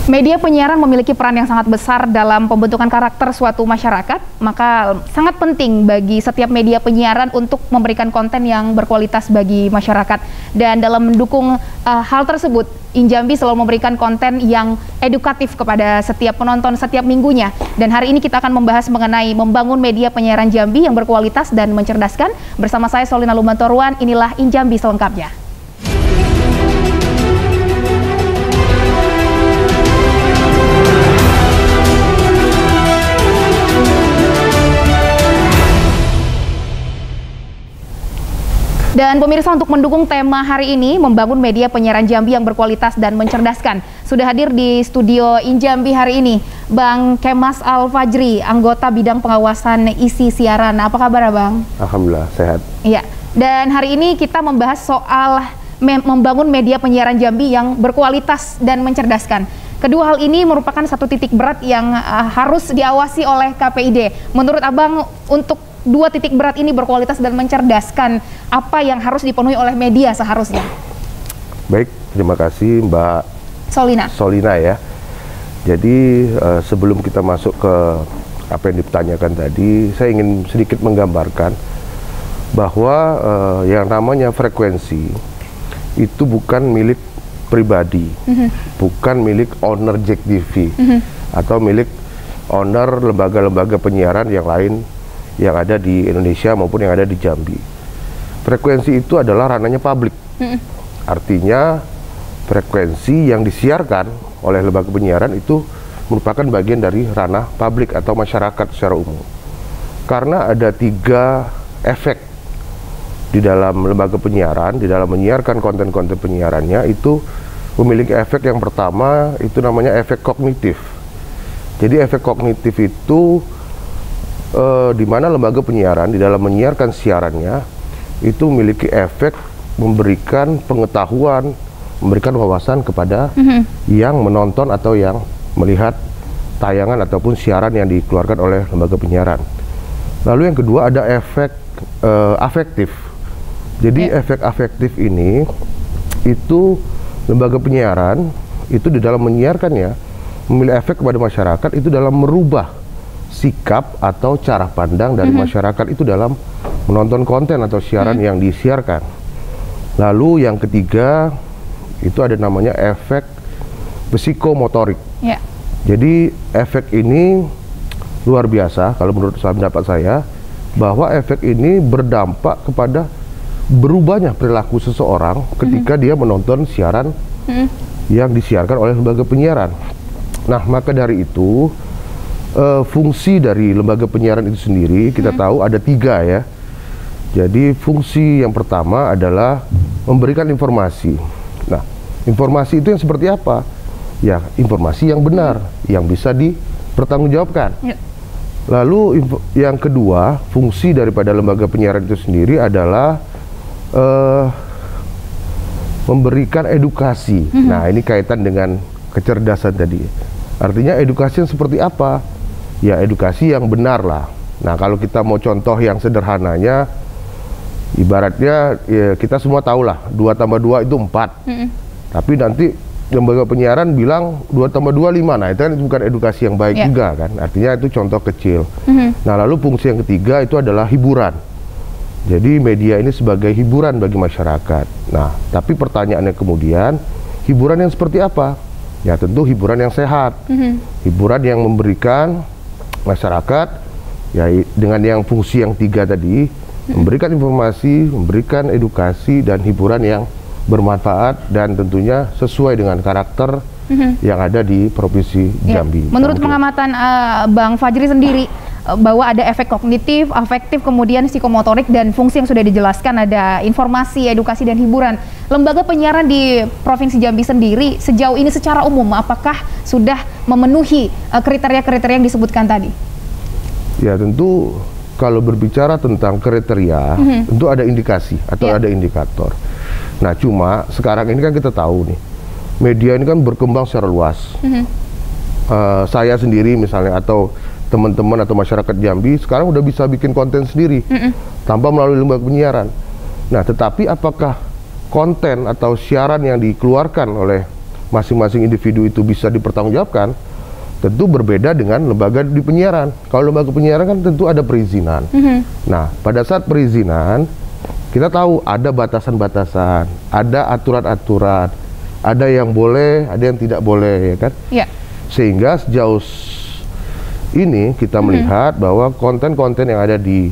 Media penyiaran memiliki peran yang sangat besar dalam pembentukan karakter suatu masyarakat, maka sangat penting bagi setiap media penyiaran untuk memberikan konten yang berkualitas bagi masyarakat. Dan dalam mendukung hal tersebut, Injambi selalu memberikan konten yang edukatif kepada setiap penonton setiap minggunya. Dan hari ini kita akan membahas mengenai membangun media penyiaran Jambi yang berkualitas dan mencerdaskan. Bersama saya Solina Lumantoruan, inilah Injambi selengkapnya. Dan pemirsa, untuk mendukung tema hari ini, membangun media penyiaran Jambi yang berkualitas dan mencerdaskan, sudah hadir di studio Injambi hari ini Bang Kemas Al-Fajri, anggota bidang pengawasan isi siaran. Apa kabar, Bang? Alhamdulillah, sehat. Iya, dan hari ini kita membahas soal membangun media penyiaran Jambi yang berkualitas dan mencerdaskan. Kedua hal ini merupakan satu titik berat yang harus diawasi oleh KPID. Menurut Abang, untuk dua titik berat ini berkualitas dan mencerdaskan, apa yang harus dipenuhi oleh media seharusnya? Baik, terima kasih Mbak Solina ya. Jadi sebelum kita masuk ke apa yang ditanyakan tadi, saya ingin sedikit menggambarkan bahwa yang namanya frekuensi itu bukan milik pribadi, bukan milik owner JEK TV, atau milik owner lembaga-lembaga penyiaran yang lain yang ada di Indonesia maupun yang ada di Jambi. Frekuensi itu adalah ranahnya publik. Artinya frekuensi yang disiarkan oleh lembaga penyiaran itu merupakan bagian dari ranah publik atau masyarakat secara umum. Karena ada 3 efek di dalam lembaga penyiaran, di dalam menyiarkan konten-konten penyiarannya, itu memiliki efek. Yang pertama itu namanya efek kognitif. Jadi efek kognitif itu di mana lembaga penyiaran di dalam menyiarkan siarannya itu memiliki efek memberikan pengetahuan, memberikan wawasan kepada yang menonton atau yang melihat tayangan ataupun siaran yang dikeluarkan oleh lembaga penyiaran. Lalu yang kedua ada efek afektif. Jadi efek afektif ini itu lembaga penyiaran itu di dalam menyiarkannya memiliki efek kepada masyarakat itu dalam merubah sikap atau cara pandang dari masyarakat itu dalam menonton konten atau siaran yang disiarkan. Lalu yang ketiga itu ada namanya efek psikomotorik. Jadi efek ini luar biasa kalau menurut pendapat saya, bahwa efek ini berdampak kepada berubahnya perilaku seseorang ketika dia menonton siaran yang disiarkan oleh lembaga penyiaran. Nah, maka dari itu fungsi dari lembaga penyiaran itu sendiri kita tahu ada 3 ya. Jadi fungsi yang pertama adalah memberikan informasi. Nah, informasi itu yang seperti apa? Ya, informasi yang benar, yang bisa dipertanggungjawabkan. Lalu yang kedua, fungsi daripada lembaga penyiaran itu sendiri adalah memberikan edukasi. Nah, ini kaitan dengan kecerdasan tadi. Artinya edukasi yang seperti apa? Ya, edukasi yang benar lah. Nah, kalau kita mau contoh yang sederhananya, ibaratnya ya, kita semua tahu lah 2 tambah 2 itu 4. Tapi nanti lembaga penyiaran bilang 2 tambah 2 5. Nah, itu kan bukan edukasi yang baik juga kan. Artinya itu contoh kecil. Nah, lalu fungsi yang ketiga itu adalah hiburan. Jadi media ini sebagai hiburan bagi masyarakat. Nah, tapi pertanyaannya kemudian, hiburan yang seperti apa? Ya, tentu hiburan yang sehat. Hiburan yang memberikan masyarakat ya dengan yang fungsi yang 3 tadi, memberikan informasi, memberikan edukasi dan hiburan yang bermanfaat dan tentunya sesuai dengan karakter yang ada di Provinsi Jambi. Menurut pengamatan Bang Fajri sendiri, bahwa ada efek kognitif, afektif, kemudian psikomotorik, dan fungsi yang sudah dijelaskan ada informasi, edukasi, dan hiburan. Lembaga penyiaran di Provinsi Jambi sendiri sejauh ini secara umum apakah sudah memenuhi kriteria-kriteria yang disebutkan tadi? Ya, tentu kalau berbicara tentang kriteria, tentu ada indikasi atau ada indikator. Nah, cuma sekarang ini kan kita tahu nih, media ini kan berkembang secara luas. Saya sendiri misalnya atau teman-teman atau masyarakat Jambi sekarang udah bisa bikin konten sendiri tanpa melalui lembaga penyiaran. Nah, tetapi apakah konten atau siaran yang dikeluarkan oleh masing-masing individu itu bisa dipertanggungjawabkan, tentu berbeda dengan lembaga di penyiaran. Kalau lembaga penyiaran kan tentu ada perizinan. Nah, pada saat perizinan, kita tahu ada batasan-batasan, ada aturan-aturan, ada yang boleh, ada yang tidak boleh, ya kan? Sehingga sejauh ini kita melihat bahwa konten-konten yang ada di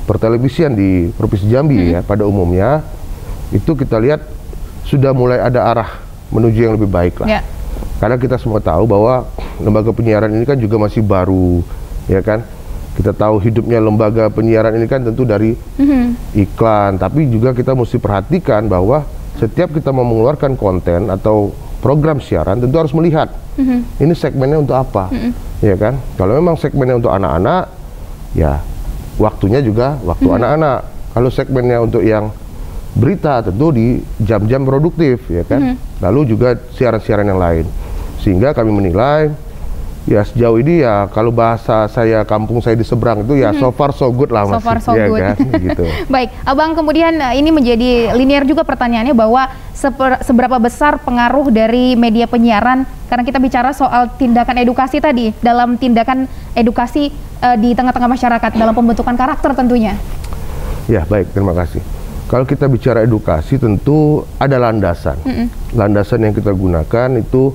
pertelevisian di Provinsi Jambi ya pada umumnya itu kita lihat sudah mulai ada arah menuju yang lebih baik lah. Karena kita semua tahu bahwa lembaga penyiaran ini kan juga masih baru, ya kan? Kita tahu hidupnya lembaga penyiaran ini kan tentu dari iklan, tapi juga kita mesti perhatikan bahwa setiap kita mau mengeluarkan konten atau program siaran tentu harus melihat ini segmennya untuk apa, ya kan? Kalau memang segmennya untuk anak-anak, ya waktunya juga waktu anak-anak. Kalau segmennya untuk yang berita tentu di jam-jam produktif, ya kan? Lalu juga siaran-siaran yang lain. Sehingga kami menilai ya sejauh ini ya kalau bahasa saya kampung saya di seberang itu ya so far so good lah, so far so ya good. Kan? Gitu. Baik, Abang, kemudian ini menjadi linear juga pertanyaannya bahwa seberapa besar pengaruh dari media penyiaran, karena kita bicara soal tindakan edukasi tadi, dalam tindakan edukasi di tengah-tengah masyarakat dalam pembentukan karakter tentunya. Ya, baik, terima kasih. Kalau kita bicara edukasi tentu ada landasan. Landasan yang kita gunakan itu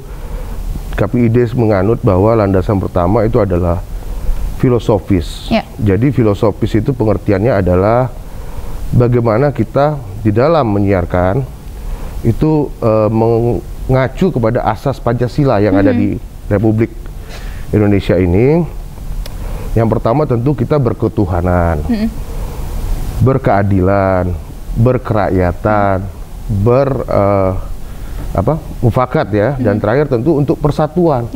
KPID menganut bahwa landasan pertama itu adalah filosofis. Jadi filosofis itu pengertiannya adalah bagaimana kita di dalam menyiarkan itu mengacu kepada asas Pancasila yang ada di Republik Indonesia ini. Yang pertama tentu kita berketuhanan, berkeadilan, berkerakyatan, mufakat ya, dan terakhir tentu untuk persatuan.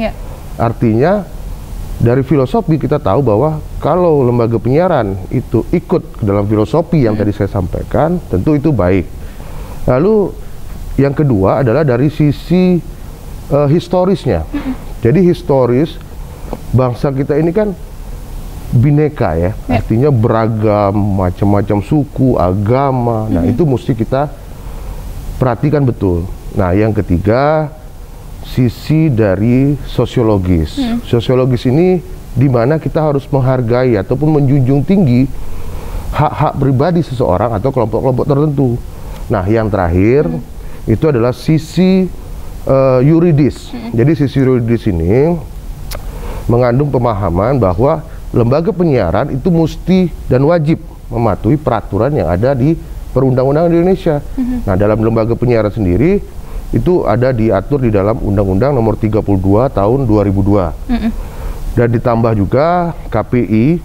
Artinya dari filosofi kita tahu bahwa kalau lembaga penyiaran itu ikut ke dalam filosofi yang tadi saya sampaikan, tentu itu baik. Lalu yang kedua adalah dari sisi historisnya. Jadi historis bangsa kita ini kan bineka ya, artinya beragam, macam-macam suku, agama. Nah, itu mesti kita perhatikan betul. Nah, yang ketiga sisi dari sosiologis. Sosiologis ini di mana kita harus menghargai ataupun menjunjung tinggi hak-hak pribadi seseorang atau kelompok-kelompok tertentu. Nah, yang terakhir itu adalah sisi yuridis. Jadi sisi yuridis ini mengandung pemahaman bahwa lembaga penyiaran itu mesti dan wajib mematuhi peraturan yang ada di perundang-undangan di Indonesia. Nah, dalam lembaga penyiaran sendiri itu ada diatur di dalam Undang-Undang Nomor 32 Tahun 2002. Dan ditambah juga KPI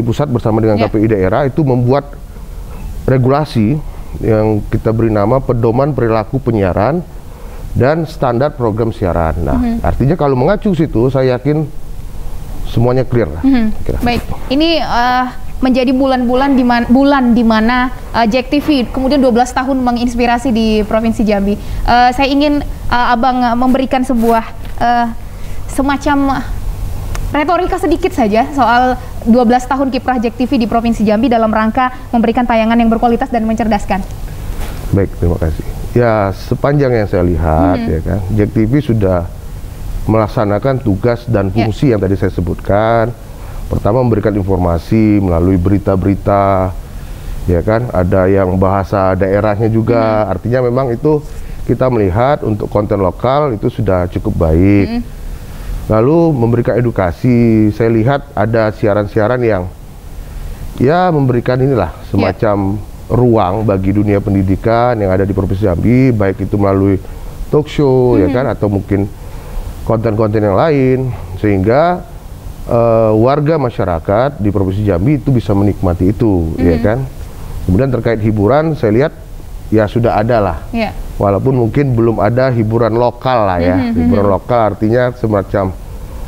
pusat bersama dengan KPI daerah itu membuat regulasi yang kita beri nama Pedoman Perilaku Penyiaran dan Standar Program Siaran. Nah, artinya kalau mengacu situ saya yakin semuanya clear lah. Baik, ini menjadi bulan di mana JEK TV kemudian 12 tahun menginspirasi di Provinsi Jambi. Saya ingin Abang memberikan sebuah semacam retorika sedikit saja soal 12 tahun kiprah JEK TV di Provinsi Jambi dalam rangka memberikan tayangan yang berkualitas dan mencerdaskan. Baik, terima kasih. Ya, sepanjang yang saya lihat ya kan, JEK TV sudah melaksanakan tugas dan fungsi yang tadi saya sebutkan. Pertama, memberikan informasi melalui berita-berita, ya kan, ada yang bahasa daerahnya juga. Artinya memang itu kita melihat untuk konten lokal itu sudah cukup baik. Lalu memberikan edukasi, saya lihat ada siaran-siaran yang ya memberikan inilah semacam ruang bagi dunia pendidikan yang ada di Provinsi Jambi, baik itu melalui talk show ya kan, atau mungkin konten-konten yang lain, sehingga warga masyarakat di Provinsi Jambi itu bisa menikmati itu, ya kan. Kemudian terkait hiburan, saya lihat ya sudah ada lah, walaupun mungkin belum ada hiburan lokal lah ya. Hiburan lokal artinya semacam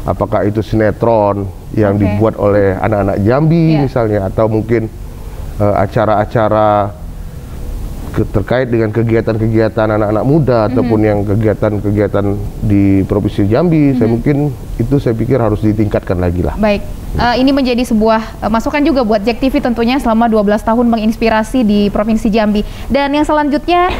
apakah itu sinetron yang dibuat oleh anak-anak Jambi misalnya, atau mungkin acara-acara terkait dengan kegiatan-kegiatan anak-anak muda ataupun yang kegiatan-kegiatan di Provinsi Jambi, saya pikir harus ditingkatkan lagi lah. Baik, ini menjadi sebuah masukan juga buat JEK TV tentunya selama 12 tahun menginspirasi di Provinsi Jambi. Dan yang selanjutnya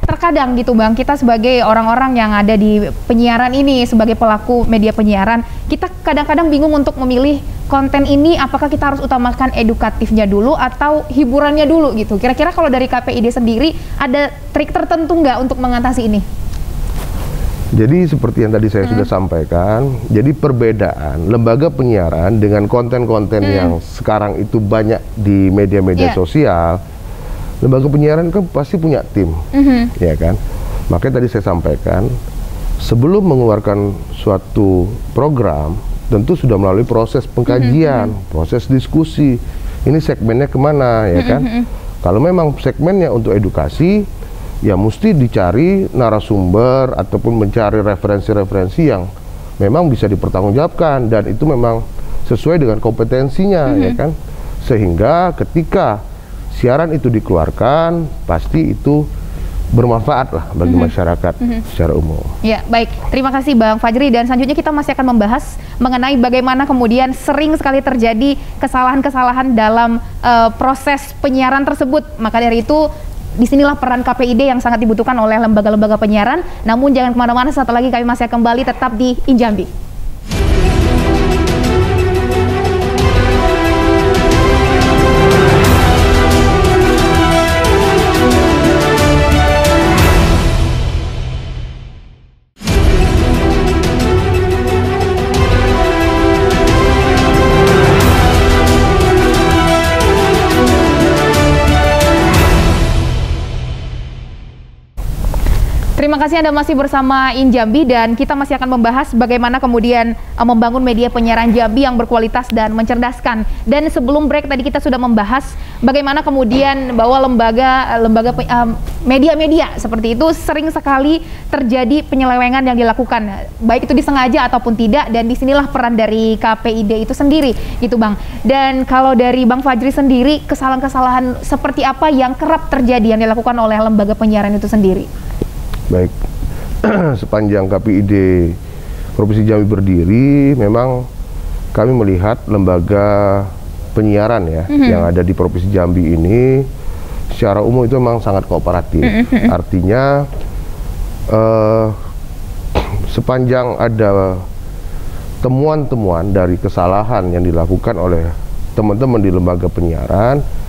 terkadang gitu Bang, kita sebagai orang-orang yang ada di penyiaran ini, sebagai pelaku media penyiaran, kita kadang-kadang bingung untuk memilih konten ini, apakah kita harus utamakan edukatifnya dulu atau hiburannya dulu gitu. Kira-kira kalau dari KPID sendiri ada trik tertentu nggak untuk mengatasi ini? Jadi seperti yang tadi saya sudah sampaikan, jadi perbedaan lembaga penyiaran dengan konten-konten yang sekarang itu banyak di media-media sosial. Lembaga penyiaran kan pasti punya tim, ya kan? Makanya tadi saya sampaikan, sebelum mengeluarkan suatu program, tentu sudah melalui proses pengkajian, proses diskusi. Ini segmennya kemana, ya kan? Kalau memang segmennya untuk edukasi, ya mesti dicari narasumber ataupun mencari referensi-referensi yang memang bisa dipertanggungjawabkan dan itu memang sesuai dengan kompetensinya, ya kan? Sehingga ketika siaran itu dikeluarkan, pasti itu bermanfaat lah bagi masyarakat secara umum. Ya, baik. Terima kasih Bang Fajri, dan selanjutnya kita masih akan membahas mengenai bagaimana kemudian sering sekali terjadi kesalahan-kesalahan dalam proses penyiaran tersebut. Maka dari itu, disinilah peran KPID yang sangat dibutuhkan oleh lembaga-lembaga penyiaran. Namun jangan kemana-mana, satu lagi kami masih akan kembali tetap di Injambi. Terima kasih Anda masih bersama Injambi, dan kita masih akan membahas bagaimana kemudian membangun media penyiaran Jambi yang berkualitas dan mencerdaskan. Dan sebelum break tadi kita sudah membahas bagaimana kemudian bahwa media-media seperti itu sering sekali terjadi penyelewengan yang dilakukan, baik itu disengaja ataupun tidak, dan disinilah peran dari KPID itu sendiri gitu Bang. Dan kalau dari Bang Fajri sendiri, kesalahan-kesalahan seperti apa yang kerap terjadi yang dilakukan oleh lembaga penyiaran itu sendiri? Baik, sepanjang KPID Provinsi Jambi berdiri, memang kami melihat lembaga penyiaran ya yang ada di Provinsi Jambi ini secara umum itu memang sangat kooperatif. Artinya sepanjang ada temuan-temuan dari kesalahan yang dilakukan oleh teman-teman di lembaga penyiaran,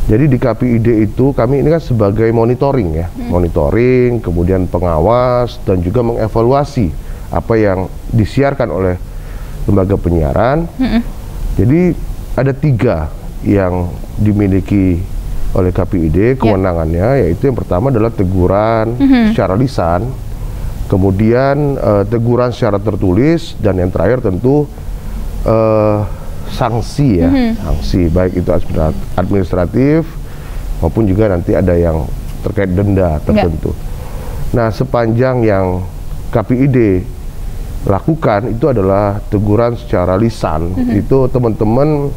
jadi di KPID itu kami ini kan sebagai monitoring ya, monitoring, kemudian pengawas dan juga mengevaluasi apa yang disiarkan oleh lembaga penyiaran. Jadi ada 3 yang dimiliki oleh KPID kewenangannya, yaitu yang pertama adalah teguran secara lisan, kemudian teguran secara tertulis, dan yang terakhir tentu sanksi ya, sanksi baik itu administratif maupun juga nanti ada yang terkait denda tertentu. Nah, sepanjang yang KPID lakukan itu adalah teguran secara lisan, itu teman-teman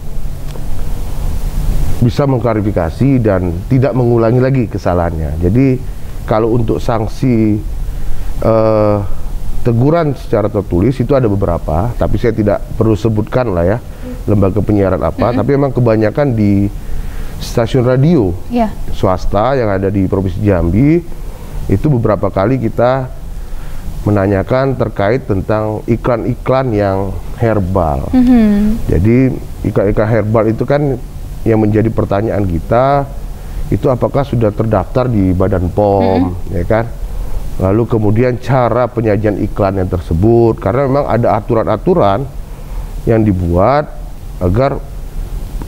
bisa mengklarifikasi dan tidak mengulangi lagi kesalahannya. Jadi kalau untuk sanksi teguran secara tertulis itu ada beberapa, tapi saya tidak perlu sebutkan lah ya lembaga penyiaran apa, tapi memang kebanyakan di stasiun radio swasta yang ada di Provinsi Jambi. Itu beberapa kali kita menanyakan terkait tentang iklan-iklan yang herbal. Jadi iklan-iklan herbal itu kan yang menjadi pertanyaan kita, itu apakah sudah terdaftar di Badan POM, ya kan? Lalu kemudian cara penyajian iklan yang tersebut, karena memang ada aturan-aturan yang dibuat agar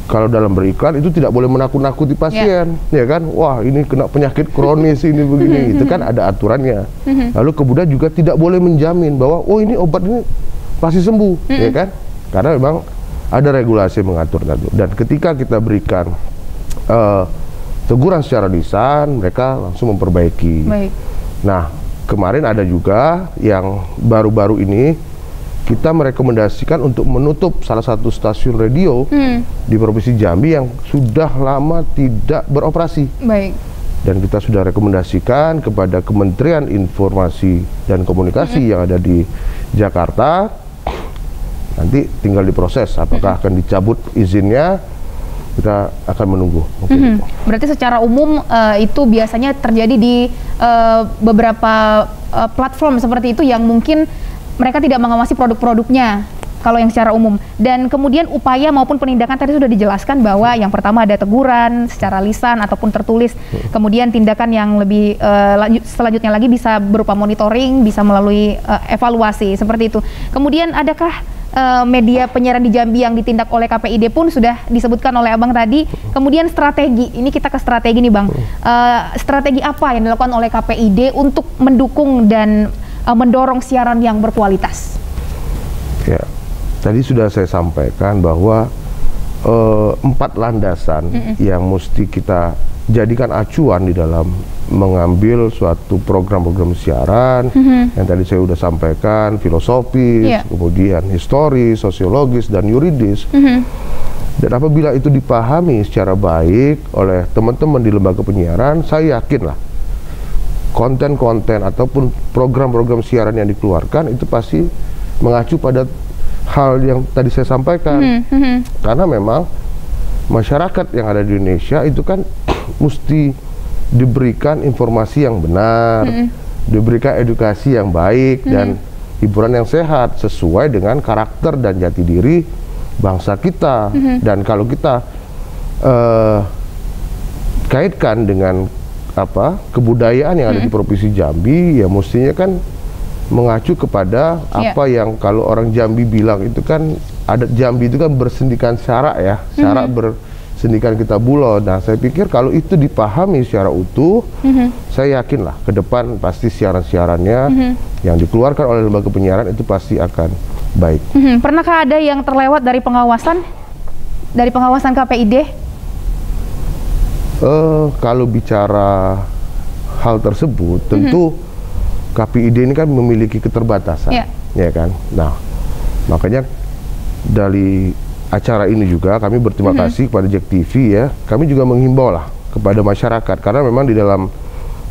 kalau dalam beriklan itu tidak boleh menakut-nakuti pasien, ya kan? Wah, ini kena penyakit kronis ini begini, itu kan ada aturannya. Lalu kemudian juga tidak boleh menjamin bahwa oh ini obat ini pasti sembuh, ya kan? Karena memang ada regulasi yang mengatur itu. Dan ketika kita berikan teguran secara lisan, mereka langsung memperbaiki. Nah, kemarin ada juga yang baru-baru ini kita merekomendasikan untuk menutup salah satu stasiun radio di Provinsi Jambi yang sudah lama tidak beroperasi. Dan kita sudah rekomendasikan kepada Kementerian Informasi dan Komunikasi yang ada di Jakarta. Nanti tinggal diproses apakah akan dicabut izinnya. kita akan menunggu. Mungkin Berarti secara umum itu biasanya terjadi di beberapa platform seperti itu yang mungkin mereka tidak mengawasi produk-produknya kalau yang secara umum. Dan kemudian upaya maupun penindakan tadi sudah dijelaskan bahwa yang pertama ada teguran secara lisan ataupun tertulis. Kemudian tindakan yang lebih selanjutnya lagi bisa berupa monitoring, bisa melalui evaluasi seperti itu. Kemudian adakah media penyiaran di Jambi yang ditindak oleh KPID pun sudah disebutkan oleh Abang tadi. Kemudian strategi, ini kita ke strategi nih Bang. Strategi apa yang dilakukan oleh KPID untuk mendukung dan mendorong siaran yang berkualitas? Ya, tadi sudah saya sampaikan bahwa 4 landasan yang mesti kita jadikan acuan di dalam mengambil suatu program-program siaran yang tadi saya sudah sampaikan, filosofis, kemudian historis, sosiologis, dan yuridis. Dan apabila itu dipahami secara baik oleh teman-teman di lembaga penyiaran, saya yakinlah konten-konten ataupun program-program siaran yang dikeluarkan itu pasti mengacu pada hal yang tadi saya sampaikan. Karena memang masyarakat yang ada di Indonesia itu kan mesti diberikan informasi yang benar, diberikan edukasi yang baik, dan hiburan yang sehat sesuai dengan karakter dan jati diri bangsa kita. Dan kalau kita kaitkan dengan kebudayaan yang ada di Provinsi Jambi, ya mestinya kan mengacu kepada apa yang kalau orang Jambi bilang itu kan adat Jambi itu kan bersendikan syarak ya, syarak bersendikan kita bulo. Nah, saya pikir kalau itu dipahami secara utuh, saya yakinlah ke depan pasti siaran-siarannya yang dikeluarkan oleh lembaga penyiaran itu pasti akan baik. Pernahkah ada yang terlewat dari pengawasan KPID? Kalau bicara hal tersebut, tentu KPID ini kan memiliki keterbatasan, ya kan. Nah, makanya dari acara ini juga kami berterima kasih kepada JEK TV ya. Kami juga menghimbau lah kepada masyarakat, karena memang di dalam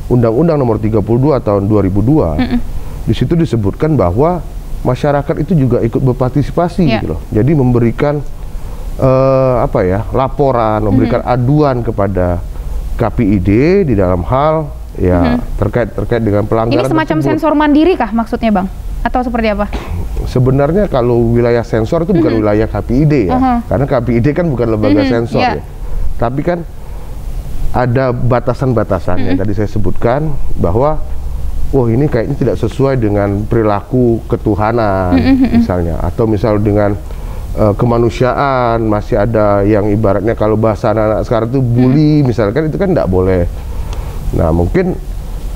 Undang-Undang Nomor 32 Tahun 2002 di situ disebutkan bahwa masyarakat itu juga ikut berpartisipasi gitu loh. Jadi memberikan laporan, memberikan aduan kepada KPID di dalam hal terkait dengan pelanggaran. Ini semacam tersebut. Sensor mandiri kah maksudnya Bang? Atau seperti apa? Sebenarnya kalau wilayah sensor itu bukan wilayah KPID ya, karena KPID kan bukan lembaga sensor ya. Tapi kan ada batasan-batasan yang tadi saya sebutkan bahwa ini kayaknya tidak sesuai dengan perilaku ketuhanan misalnya, atau misal dengan kemanusiaan, masih ada yang ibaratnya kalau bahasa anak-anak sekarang itu bully misalkan, itu kan tidak boleh. Nah, mungkin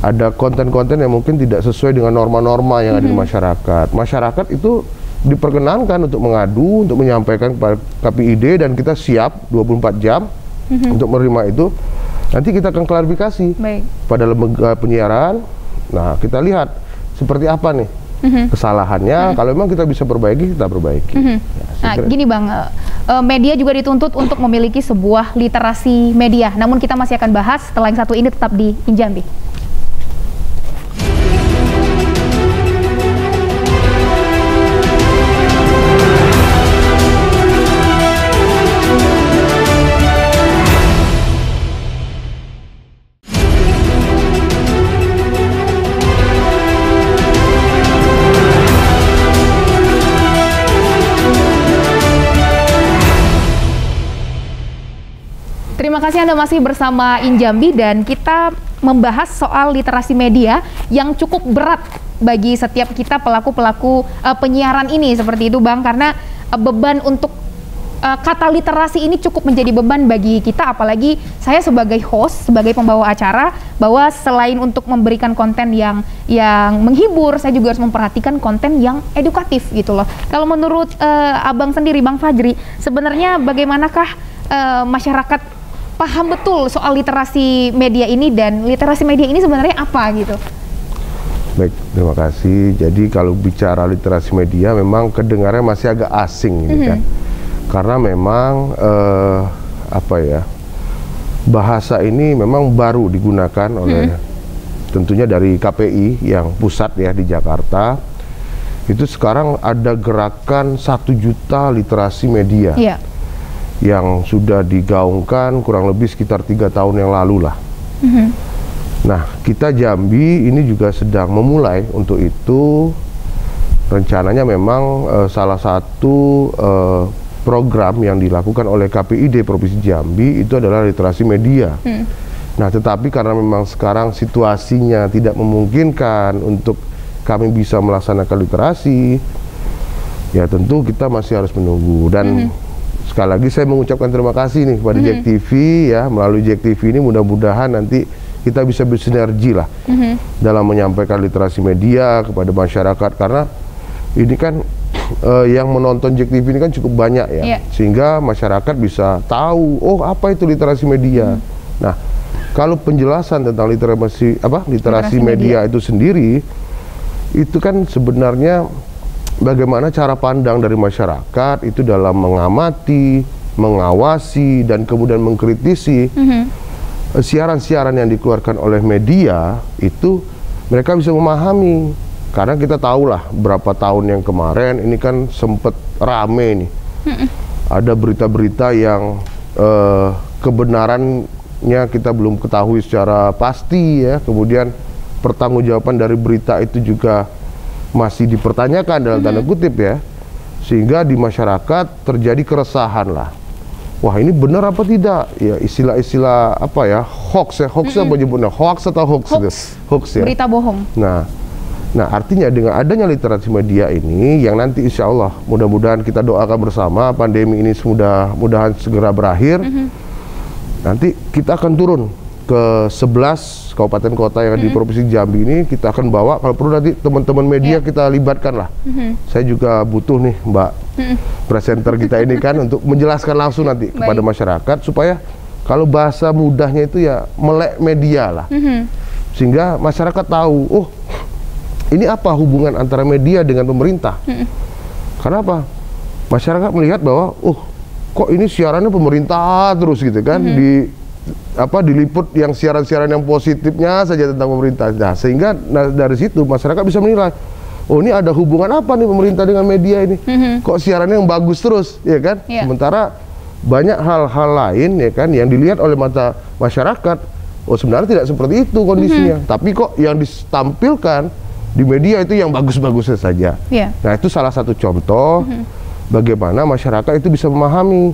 ada konten-konten yang mungkin tidak sesuai dengan norma-norma yang ada di masyarakat. Masyarakat itu diperkenankan untuk mengadu, untuk menyampaikan kepada KPID, dan kita siap 24 jam untuk menerima itu. Nanti kita akan klarifikasi pada lembaga penyiaran. Nah, kita lihat seperti apa nih kesalahannya. Kalau memang kita bisa perbaiki, kita perbaiki. Nah, gini Bang, media juga dituntut untuk memiliki sebuah literasi media. Namun kita masih akan bahas setelah yang satu ini, tetap di Injambi. Terima kasih Anda masih bersama Injambi, dan kita membahas soal literasi media yang cukup berat bagi setiap kita pelaku-pelaku penyiaran ini, seperti itu Bang, karena beban untuk kata literasi ini cukup menjadi beban bagi kita, apalagi saya sebagai host, sebagai pembawa acara, bahwa selain untuk memberikan konten yang menghibur, saya juga harus memperhatikan konten yang edukatif gitu loh. Kalau menurut Abang sendiri, Bang Fajri, sebenarnya bagaimanakah masyarakat paham betul soal literasi media ini, dan literasi media ini sebenarnya apa gitu? Baik, terima kasih. Jadi kalau bicara literasi media memang kedengarannya masih agak asing ini kan. Karena memang bahasa ini memang baru digunakan oleh tentunya dari KPI yang pusat ya di Jakarta. Itu sekarang ada gerakan 1 juta literasi media. yang sudah digaungkan kurang lebih sekitar 3 tahun yang lalu lah. Nah, kita Jambi ini juga sedang memulai untuk itu. Rencananya memang salah satu program yang dilakukan oleh KPID Provinsi Jambi itu adalah literasi media. Nah, tetapi karena memang sekarang situasinya tidak memungkinkan untuk kami bisa melaksanakan literasi, ya tentu kita masih harus menunggu. Dan sekali lagi saya mengucapkan terima kasih nih kepada JEK TV ya, melalui JEK TV ini mudah-mudahan nanti kita bisa bersinergi lah dalam menyampaikan literasi media kepada masyarakat, karena ini kan yang menonton JEK TV ini kan cukup banyak ya, sehingga masyarakat bisa tahu, oh apa itu literasi media. Nah, kalau penjelasan tentang literasi media itu sendiri, itu kan sebenarnya bagaimana cara pandang dari masyarakat itu dalam mengamati, mengawasi, dan kemudian mengkritisi siaran-siaran yang dikeluarkan oleh media. Itu mereka bisa memahami, karena kita tahulah berapa tahun yang kemarin ini kan sempat rame nih, ada berita-berita yang kebenarannya kita belum ketahui secara pasti ya, kemudian pertanggungjawaban dari berita itu juga masih dipertanyakan dalam tanda kutip ya, sehingga di masyarakat terjadi keresahan lah. Wah, ini benar apa tidak? Ya, istilah-istilah apa ya, hoax ya, hoax apa nyebutnya, hoax atau hoax? Hoax ya, berita bohong. Nah, artinya dengan adanya literasi media ini, yang nanti insya Allah mudah-mudahan kita doakan bersama pandemi ini mudah-mudahan segera berakhir. Nanti kita akan turun ke 11 kabupaten kota yang di Provinsi Jambi ini. Kita akan bawa, kalau perlu nanti teman-teman media kita libatkan lah. Saya juga butuh nih Mbak presenter kita ini kan untuk menjelaskan langsung nanti kepada masyarakat, supaya kalau bahasa mudahnya itu ya melek media lah, sehingga masyarakat tahu, oh ini apa hubungan antara media dengan pemerintah. Karena apa? Masyarakat melihat bahwa kok ini siarannya pemerintah terus gitu kan, diliput yang siaran-siaran yang positifnya saja tentang pemerintah. Nah, sehingga dari situ masyarakat bisa menilai, oh ini ada hubungan apa nih pemerintah dengan media ini? Kok siarannya yang bagus terus, ya kan? Sementara banyak hal-hal lain ya kan yang dilihat oleh mata masyarakat, oh sebenarnya tidak seperti itu kondisinya. Tapi kok yang ditampilkan di media itu yang bagus-bagusnya saja. Nah, itu salah satu contoh bagaimana masyarakat itu bisa memahami,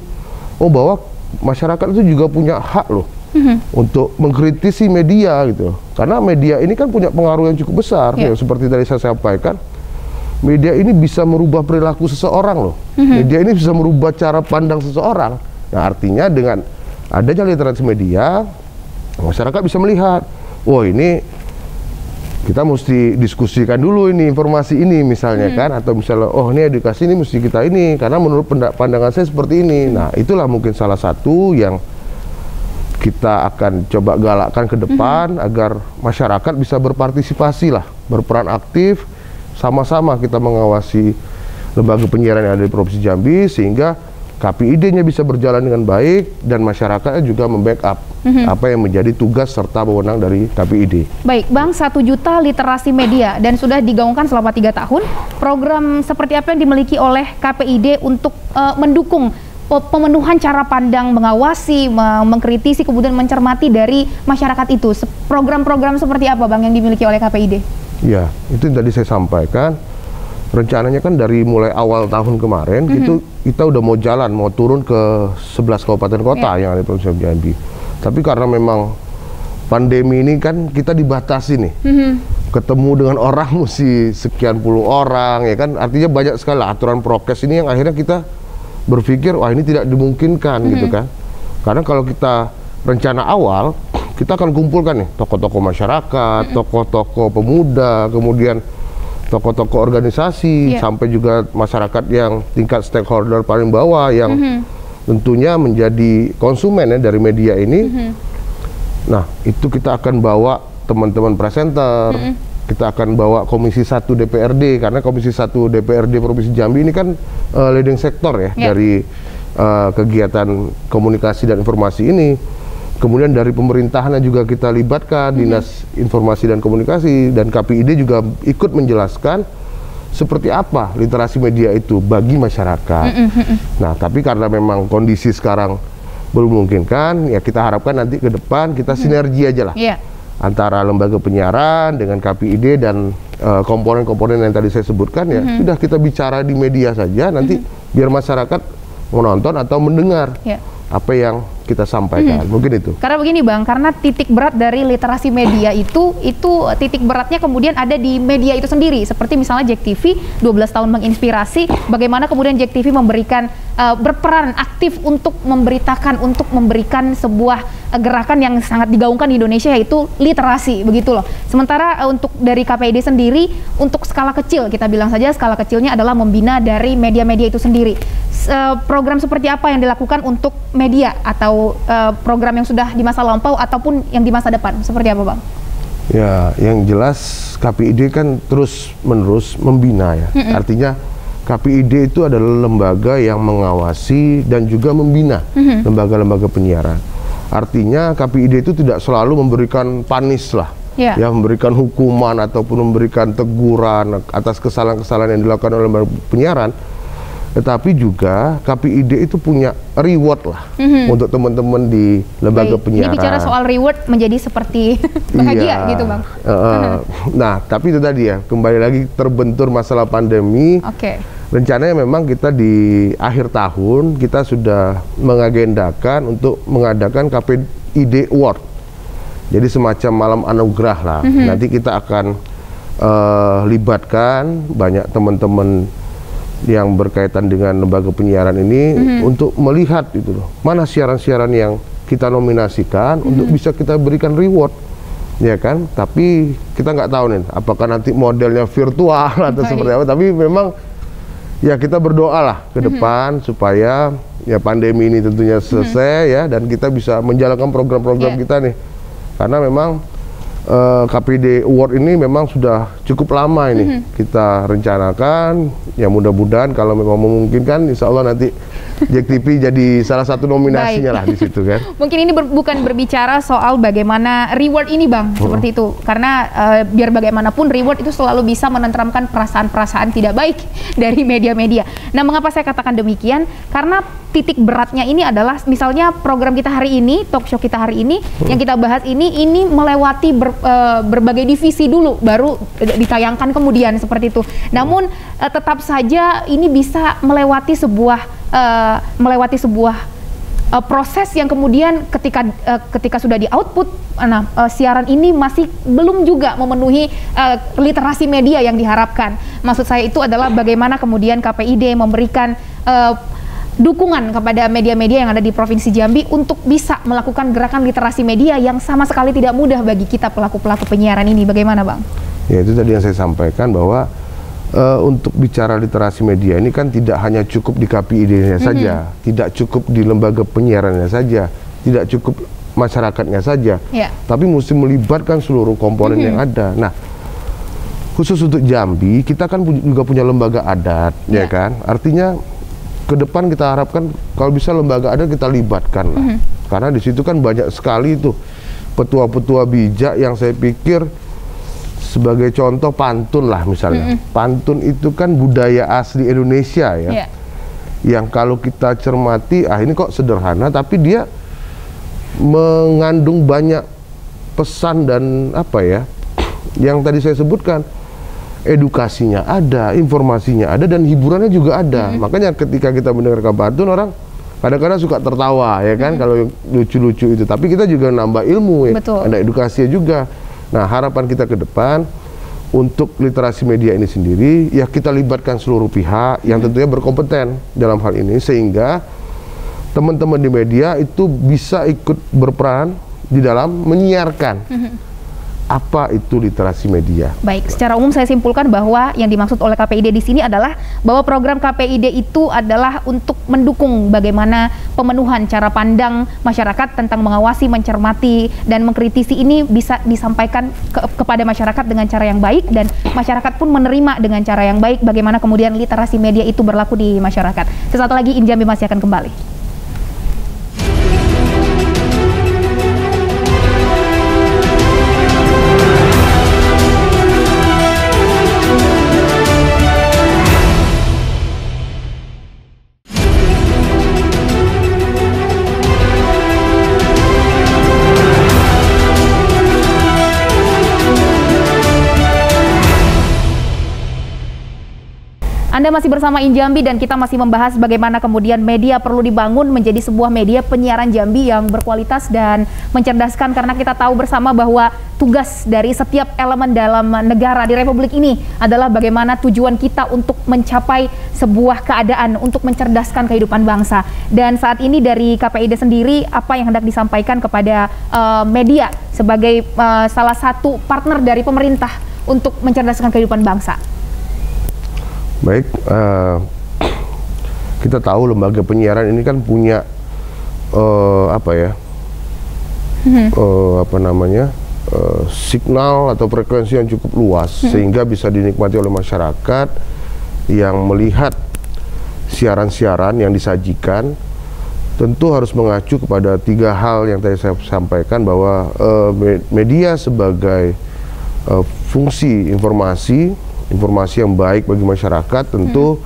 oh bahwa masyarakat itu juga punya hak loh untuk mengkritisi media gitu. Karena media ini kan punya pengaruh yang cukup besar, ya, seperti tadi saya sampaikan. Media ini bisa merubah perilaku seseorang loh. Media ini bisa merubah cara pandang seseorang. Nah, artinya dengan adanya literasi media, masyarakat bisa melihat, oh ini kita mesti diskusikan dulu ini informasi ini misalnya kan, atau misalnya oh ini edukasi ini mesti kita ini, karena menurut pandangan saya seperti ini. Nah, itulah mungkin salah satu yang kita akan coba galakkan ke depan agar masyarakat bisa berpartisipasi lah, berperan aktif, sama-sama kita mengawasi lembaga penyiaran yang ada di Provinsi Jambi, sehingga KPID-nya bisa berjalan dengan baik dan masyarakatnya juga membackup apa yang menjadi tugas serta wewenang dari KPID. Baik, Bang, 1 juta literasi media dan sudah digaungkan selama 3 tahun. Program seperti apa yang dimiliki oleh KPID untuk mendukung pemenuhan cara pandang, mengawasi, mengkritisi, kemudian mencermati dari masyarakat itu? Program-program seperti apa, Bang, yang dimiliki oleh KPID? Ya, itu yang tadi saya sampaikan. Rencananya kan dari mulai awal tahun kemarin itu kita udah mau jalan, mau turun ke 11 kabupaten kota yang ada di Provinsi Jambi. Tapi karena memang pandemi ini kan kita dibatasi nih, ketemu dengan orang mesti sekian puluh orang ya kan, artinya banyak sekali aturan prokes ini yang akhirnya kita berpikir wah ini tidak dimungkinkan gitu kan. Karena kalau kita rencana awal, kita akan kumpulkan nih tokoh-tokoh masyarakat, tokoh-tokoh pemuda, kemudian tokoh-tokoh organisasi, sampai juga masyarakat yang tingkat stakeholder paling bawah yang tentunya menjadi konsumen ya dari media ini. Nah, itu kita akan bawa teman-teman presenter, kita akan bawa Komisi 1 DPRD, karena Komisi 1 DPRD Provinsi Jambi ini kan leading sektor ya dari kegiatan komunikasi dan informasi ini. Kemudian dari pemerintahannya juga kita libatkan Dinas Informasi dan Komunikasi, dan KPID juga ikut menjelaskan seperti apa literasi media itu bagi masyarakat. Nah, tapi karena memang kondisi sekarang belum memungkinkan, ya kita harapkan nanti ke depan kita sinergi aja lah antara lembaga penyiaran dengan KPID dan komponen-komponen yang tadi saya sebutkan, ya sudah kita bicara di media saja nanti biar masyarakat menonton atau mendengar apa yang kita sampaikan. Mungkin itu. Karena begini Bang, karena titik berat dari literasi media itu titik beratnya kemudian ada di media itu sendiri. Seperti misalnya JEK TV 12 tahun menginspirasi, bagaimana kemudian JEK TV memberikan berperan aktif untuk memberitakan, untuk memberikan sebuah gerakan yang sangat digaungkan di Indonesia, yaitu literasi, begitu loh. Sementara untuk dari KPID sendiri, untuk skala kecil, kita bilang saja skala kecilnya adalah membina dari media-media itu sendiri. Program seperti apa yang dilakukan untuk media atau program yang sudah di masa lampau ataupun yang di masa depan, seperti apa Bang? Ya, yang jelas KPID kan terus-menerus membina ya. Artinya KPID itu adalah lembaga yang mengawasi dan juga membina lembaga-lembaga penyiaran. Artinya KPID itu tidak selalu memberikan panis lah, ya memberikan hukuman ataupun memberikan teguran atas kesalahan-kesalahan yang dilakukan oleh lembaga penyiaran. Tetapi juga KPID itu punya reward lah untuk teman-teman di lembaga penyiaran. Ini bicara soal reward menjadi seperti bahagia gitu Bang. Nah, tapi itu tadi ya, kembali lagi terbentur masalah pandemi. Rencananya memang kita di akhir tahun kita sudah mengagendakan untuk mengadakan KPID Award. Jadi semacam malam anugerah lah. Nanti kita akan libatkan banyak teman-teman yang berkaitan dengan lembaga penyiaran ini untuk melihat itu loh, mana siaran-siaran yang kita nominasikan untuk bisa kita berikan reward, ya kan? Tapi kita nggak tahu nih apakah nanti modelnya virtual atau seperti apa. Tapi memang ya kita berdoa lah ke depan supaya ya pandemi ini tentunya selesai ya, dan kita bisa menjalankan program-program kita nih, karena memang KPID Award ini memang sudah cukup lama ini kita rencanakan. Ya mudah-mudahan kalau memang memungkinkan, insya Allah nanti JEK TV jadi salah satu nominasinya lah di situ kan. Mungkin ini bukan berbicara soal bagaimana reward ini Bang, seperti itu. Karena biar bagaimanapun reward itu selalu bisa menenteramkan perasaan-perasaan tidak baik dari media-media. Nah, mengapa saya katakan demikian? Karena titik beratnya ini adalah misalnya program kita hari ini, talk show kita hari ini, yang kita bahas ini melewati berbagai divisi dulu, baru ditayangkan kemudian seperti itu. Namun tetap saja ini bisa melewati sebuah proses yang kemudian ketika sudah di output, siaran ini masih belum juga memenuhi literasi media yang diharapkan. Maksud saya itu adalah bagaimana kemudian KPID memberikan dukungan kepada media-media yang ada di Provinsi Jambi untuk bisa melakukan gerakan literasi media yang sama sekali tidak mudah bagi kita pelaku-pelaku penyiaran ini. Bagaimana Bang? Ya, itu tadi yang saya sampaikan bahwa untuk bicara literasi media ini kan tidak hanya cukup di KPID-nya saja, tidak cukup di lembaga penyiarannya saja, tidak cukup masyarakatnya saja, tapi mesti melibatkan seluruh komponen yang ada. Nah, khusus untuk Jambi, kita kan juga punya lembaga adat, ya kan? Artinya ke depan kita harapkan kalau bisa lembaga adat kita libatkan lah. Karena di situ kan banyak sekali itu petua-petua bijak yang saya pikir sebagai contoh pantun lah misalnya. Pantun itu kan budaya asli Indonesia ya. Yang kalau kita cermati, ini kok sederhana tapi dia mengandung banyak pesan dan apa ya, yang tadi saya sebutkan. Edukasinya ada, informasinya ada, dan hiburannya juga ada. Makanya ketika kita mendengarkan pantun, orang kadang-kadang suka tertawa ya kan, kalau lucu-lucu itu. Tapi kita juga nambah ilmu ya, ada edukasinya juga. Nah, harapan kita ke depan untuk literasi media ini sendiri, ya kita libatkan seluruh pihak yang tentunya berkompeten dalam hal ini, sehingga teman-teman di media itu bisa ikut berperan di dalam menyiarkan apa itu literasi media. Baik, secara umum saya simpulkan bahwa yang dimaksud oleh KPID di sini adalah bahwa program KPID itu adalah untuk mendukung bagaimana pemenuhan cara pandang masyarakat tentang mengawasi, mencermati, dan mengkritisi ini bisa disampaikan kepada masyarakat dengan cara yang baik, dan masyarakat pun menerima dengan cara yang baik bagaimana kemudian literasi media itu berlaku di masyarakat. Sesaat lagi Injambi masih akan kembali. Anda masih bersama InJambi dan kita masih membahas bagaimana kemudian media perlu dibangun menjadi sebuah media penyiaran Jambi yang berkualitas dan mencerdaskan, karena kita tahu bersama bahwa tugas dari setiap elemen dalam negara di Republik ini adalah bagaimana tujuan kita untuk mencapai sebuah keadaan untuk mencerdaskan kehidupan bangsa. Dan saat ini dari KPID sendiri, apa yang hendak disampaikan kepada media sebagai salah satu partner dari pemerintah untuk mencerdaskan kehidupan bangsa? Baik, kita tahu lembaga penyiaran ini kan punya signal atau frekuensi yang cukup luas, sehingga bisa dinikmati oleh masyarakat yang melihat siaran-siaran yang disajikan. Tentu harus mengacu kepada 3 hal yang tadi saya sampaikan, bahwa media sebagai fungsi informasi yang baik bagi masyarakat tentu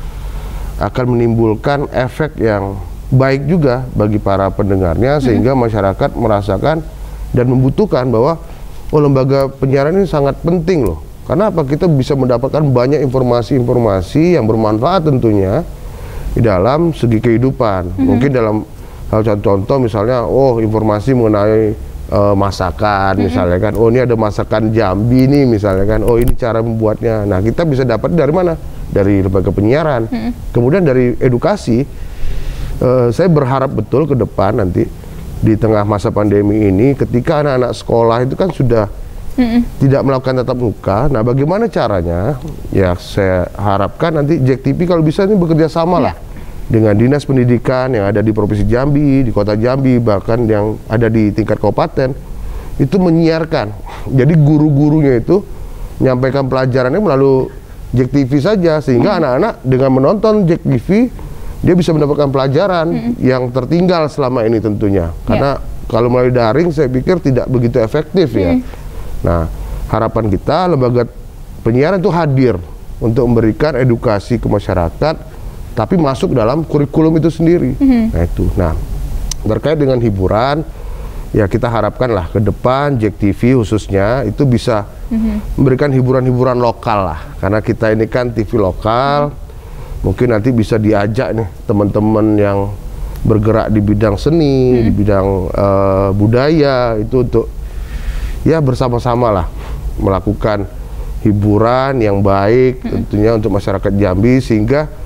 akan menimbulkan efek yang baik juga bagi para pendengarnya, sehingga masyarakat merasakan dan membutuhkan bahwa lembaga penyiaran ini sangat penting loh. Karena apa? Kita bisa mendapatkan banyak informasi-informasi yang bermanfaat tentunya di dalam segi kehidupan. Mungkin dalam hal contoh misalnya, informasi mengenai masakan misalnya kan, ini ada masakan Jambi nih misalnya kan, ini cara membuatnya. Nah, kita bisa dapat dari mana? Dari lembaga penyiaran. Kemudian dari edukasi, saya berharap betul ke depan nanti di tengah masa pandemi ini, ketika anak-anak sekolah itu kan sudah tidak melakukan tatap muka. Nah, bagaimana caranya? Ya, saya harapkan nanti JEK TV kalau bisa ini bekerja sama lah dengan dinas pendidikan yang ada di Provinsi Jambi, di Kota Jambi, bahkan yang ada di tingkat kabupaten, itu menyiarkan. Jadi guru-gurunya itu menyampaikan pelajarannya melalui JEK TV saja, sehingga anak-anak dengan menonton JEK TV, dia bisa mendapatkan pelajaran yang tertinggal selama ini tentunya. Karena kalau melalui daring saya pikir tidak begitu efektif ya. Nah, harapan kita lembaga penyiaran itu hadir untuk memberikan edukasi ke masyarakat, tapi masuk dalam kurikulum itu sendiri. Nah itu. Nah, terkait dengan hiburan, ya kita harapkanlah ke depan JEK TV khususnya itu bisa memberikan hiburan-hiburan lokal lah. Karena kita ini kan TV lokal, mungkin nanti bisa diajak nih teman-teman yang bergerak di bidang seni, di bidang budaya, itu untuk ya bersama-sama lah melakukan hiburan yang baik tentunya untuk masyarakat Jambi, sehingga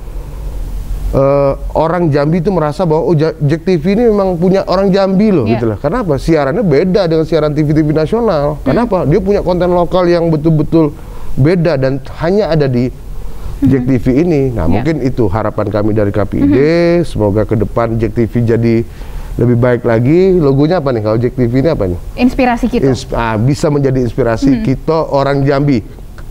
orang Jambi itu merasa bahwa JEK TV ini memang punya orang Jambi loh, gitu lah. Karena apa? Siarannya beda dengan siaran TV-TV nasional. Kenapa? Dia punya konten lokal yang betul-betul beda dan hanya ada di JEK TV ini. Nah, mungkin itu harapan kami dari KPID. Semoga ke depan JEK TV jadi lebih baik lagi. Logonya apa nih? Kalau JEK TV ini apa nih? Inspirasi kita. Bisa menjadi inspirasi kita orang Jambi,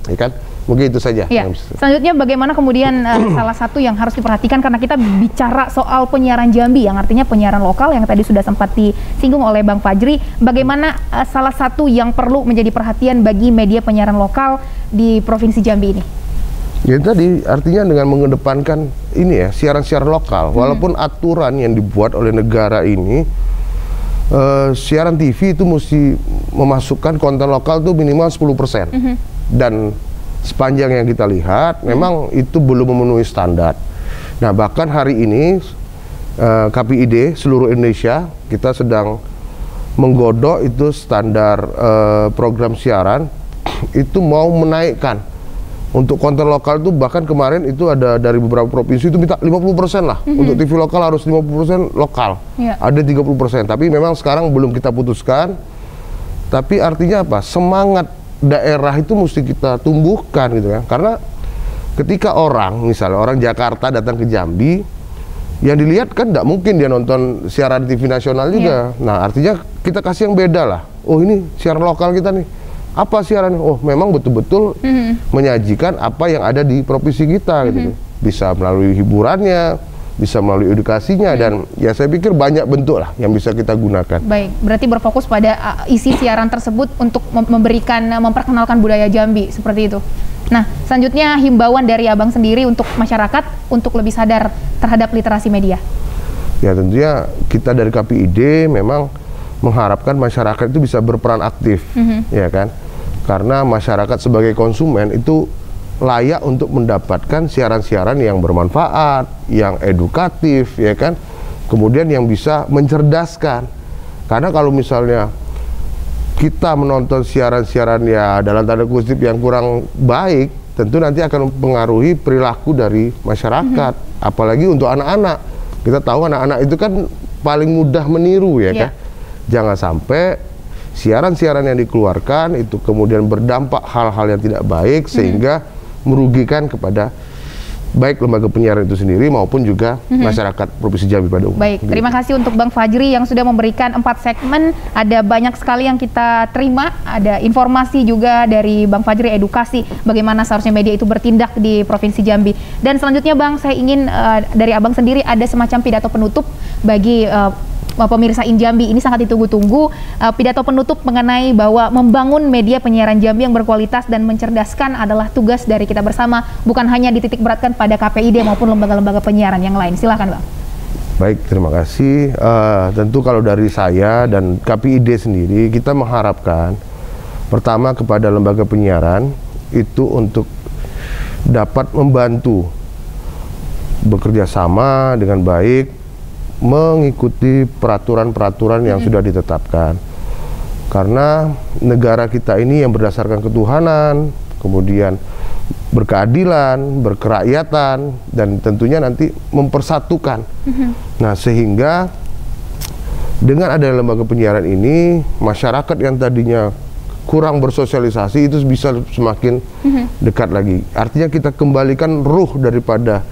ya kan? Mungkin itu saja. Ya. Selanjutnya bagaimana kemudian salah satu yang harus diperhatikan, karena kita bicara soal penyiaran Jambi yang artinya penyiaran lokal yang tadi sudah sempat disinggung oleh Bang Fajri, bagaimana salah satu yang perlu menjadi perhatian bagi media penyiaran lokal di Provinsi Jambi ini? Ya tadi artinya dengan mengedepankan ini ya, siaran-siaran lokal, walaupun aturan yang dibuat oleh negara ini, siaran TV itu mesti memasukkan konten lokal itu minimal 10%. Dan sepanjang yang kita lihat, memang itu belum memenuhi standar. Nah, bahkan hari ini KPID seluruh Indonesia kita sedang menggodok itu standar program siaran itu mau menaikkan untuk konten lokal itu. Bahkan kemarin itu ada dari beberapa provinsi itu minta 50% lah untuk TV lokal harus 50% lokal. Ada 30%, tapi memang sekarang belum kita putuskan. Tapi artinya apa? Semangat daerah itu mesti kita tumbuhkan gitu kan. Karena ketika misalnya orang Jakarta datang ke Jambi, yang dilihat kan tidak mungkin dia nonton siaran TV nasional juga. Nah, artinya kita kasih yang beda lah. Ini siaran lokal kita nih. Apa siaran? Memang betul-betul menyajikan apa yang ada di provinsi kita gitu. Bisa melalui hiburannya, bisa melalui edukasinya, dan ya saya pikir banyak bentuk lah yang bisa kita gunakan. Baik, berarti berfokus pada isi siaran tersebut untuk memperkenalkan budaya Jambi, seperti itu. Nah, selanjutnya himbauan dari Abang sendiri untuk masyarakat untuk lebih sadar terhadap literasi media. Ya tentunya kita dari KPID memang mengharapkan masyarakat itu bisa berperan aktif, ya kan? Karena masyarakat sebagai konsumen itu layak untuk mendapatkan siaran-siaran yang bermanfaat, yang edukatif, ya kan? Kemudian yang bisa mencerdaskan. Karena kalau misalnya kita menonton siaran-siaran ya dalam tanda kutip yang kurang baik, tentu nanti akan mempengaruhi perilaku dari masyarakat. Apalagi untuk anak-anak. Kita tahu anak-anak itu kan paling mudah meniru, ya kan? Jangan sampai siaran-siaran yang dikeluarkan itu kemudian berdampak hal-hal yang tidak baik sehingga merugikan kepada baik lembaga penyiaran itu sendiri maupun juga masyarakat Provinsi Jambi pada umumnya. Baik, terima kasih untuk Bang Fajri yang sudah memberikan 4 segmen. Ada banyak sekali yang kita terima, ada informasi juga dari Bang Fajri, edukasi bagaimana seharusnya media itu bertindak di Provinsi Jambi. Dan selanjutnya Bang, saya ingin dari Abang sendiri ada semacam pidato penutup bagi pemirsa Injambi. Ini sangat ditunggu-tunggu, pidato penutup mengenai bahwa membangun media penyiaran Jambi yang berkualitas dan mencerdaskan adalah tugas dari kita bersama, bukan hanya dititik beratkan pada KPID maupun lembaga-lembaga penyiaran yang lain. Silakan Bang. Baik, terima kasih. Tentu kalau dari saya dan KPID sendiri, kita mengharapkan pertama kepada lembaga penyiaran itu untuk dapat membantu bekerja sama dengan baik, mengikuti peraturan-peraturan yang sudah ditetapkan. Karena negara kita ini yang berdasarkan ketuhanan, kemudian berkeadilan, berkerakyatan, dan tentunya nanti mempersatukan. Nah, sehingga dengan adanya lembaga penyiaran ini, masyarakat yang tadinya kurang bersosialisasi itu bisa semakin dekat lagi. Artinya kita kembalikan ruh daripada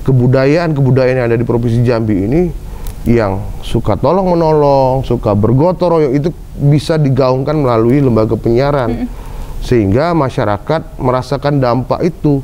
kebudayaan yang ada di Provinsi Jambi ini, yang suka tolong menolong, suka bergotong royong, itu bisa digaungkan melalui lembaga penyiaran, sehingga masyarakat merasakan dampak itu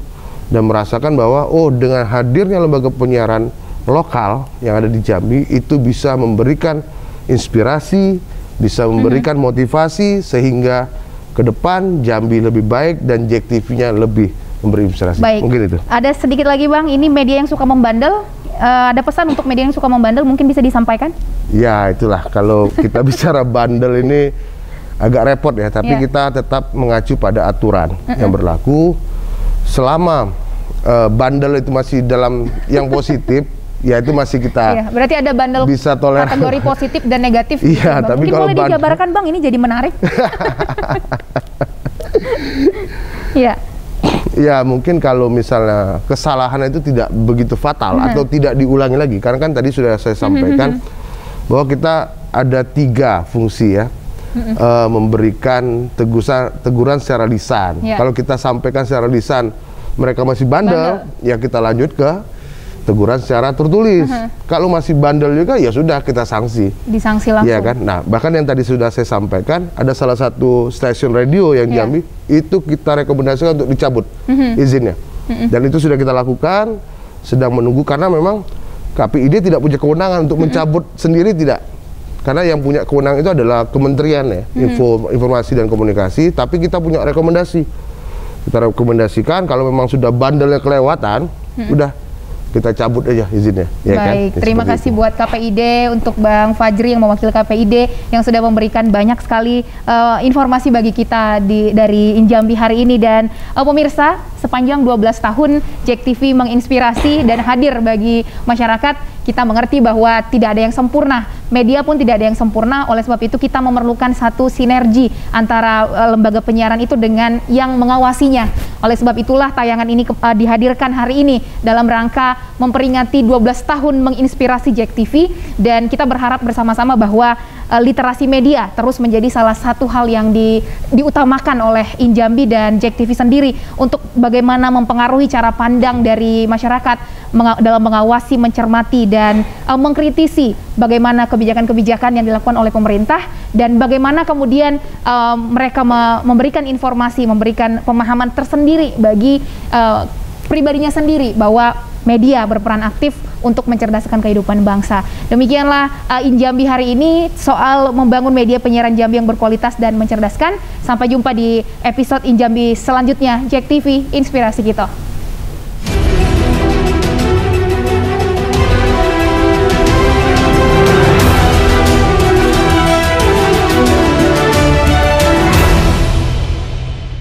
dan merasakan bahwa oh, dengan hadirnya lembaga penyiaran lokal yang ada di Jambi itu bisa memberikan inspirasi, bisa memberikan motivasi sehingga ke depan Jambi lebih baik dan JEK-TV-nya lebih memberi inspirasi. Baik. Mungkin itu. Ada sedikit lagi Bang, ini media yang suka membandel, ada pesan untuk media yang suka membandel, mungkin bisa disampaikan? Ya, itulah kalau kita bicara bandel ini agak repot ya, tapi kita tetap mengacu pada aturan yang berlaku. Selama bandel itu masih dalam yang positif, ya itu masih kita berarti ada bandel bisa toleran. Kategori positif dan negatif. Iya, gitu, tapi mungkin kalau boleh dijabarkan Bang, ini jadi menarik. Iya. Ya, mungkin kalau misalnya kesalahan itu tidak begitu fatal atau tidak diulangi lagi, karena kan tadi sudah saya sampaikan bahwa kita ada 3 fungsi ya, memberikan teguran secara lisan. Kalau kita sampaikan secara lisan mereka masih bandel, ya kita lanjut ke teguran secara tertulis. Kalau masih bandel juga, ya sudah kita sanksi. Disanksi langsung. Ya kan. Nah, bahkan yang tadi sudah saya sampaikan, ada salah satu stasiun radio yang Jambi itu kita rekomendasikan untuk dicabut izinnya. Dan itu sudah kita lakukan, sedang menunggu karena memang KPID tidak punya kewenangan untuk mencabut sendiri, tidak. Karena yang punya kewenangan itu adalah Kementerian ya, Informasi dan Komunikasi, tapi kita punya rekomendasi. Kita rekomendasikan kalau memang sudah bandelnya kelewatan, udah kita cabut aja izinnya. Ya. Baik, kan? Terima kasih buat KPID, untuk Bang Fajri yang mewakili KPID yang sudah memberikan banyak sekali informasi bagi kita dari Injambi hari ini. Dan pemirsa, sepanjang 12 tahun JEK-TV menginspirasi dan hadir bagi masyarakat. Kita mengerti bahwa tidak ada yang sempurna, media pun tidak ada yang sempurna. Oleh sebab itu kita memerlukan satu sinergi antara lembaga penyiaran itu dengan yang mengawasinya. Oleh sebab itulah tayangan ini dihadirkan hari ini dalam rangka memperingati 12 tahun menginspirasi JEK-TV, dan kita berharap bersama-sama bahwa literasi media terus menjadi salah satu hal yang diutamakan oleh Injambi dan JEK-TV sendiri untuk bagaimana mempengaruhi cara pandang dari masyarakat dalam mengawasi, mencermati, dan mengkritisi bagaimana kebijakan-kebijakan yang dilakukan oleh pemerintah, dan bagaimana kemudian mereka memberikan informasi, memberikan pemahaman tersendiri bagi pribadinya sendiri bahwa media berperan aktif untuk mencerdaskan kehidupan bangsa. Demikianlah Injambi hari ini soal membangun media penyiaran Jambi yang berkualitas dan mencerdaskan. Sampai jumpa di episode Injambi selanjutnya. JEK-TV, inspirasi kita.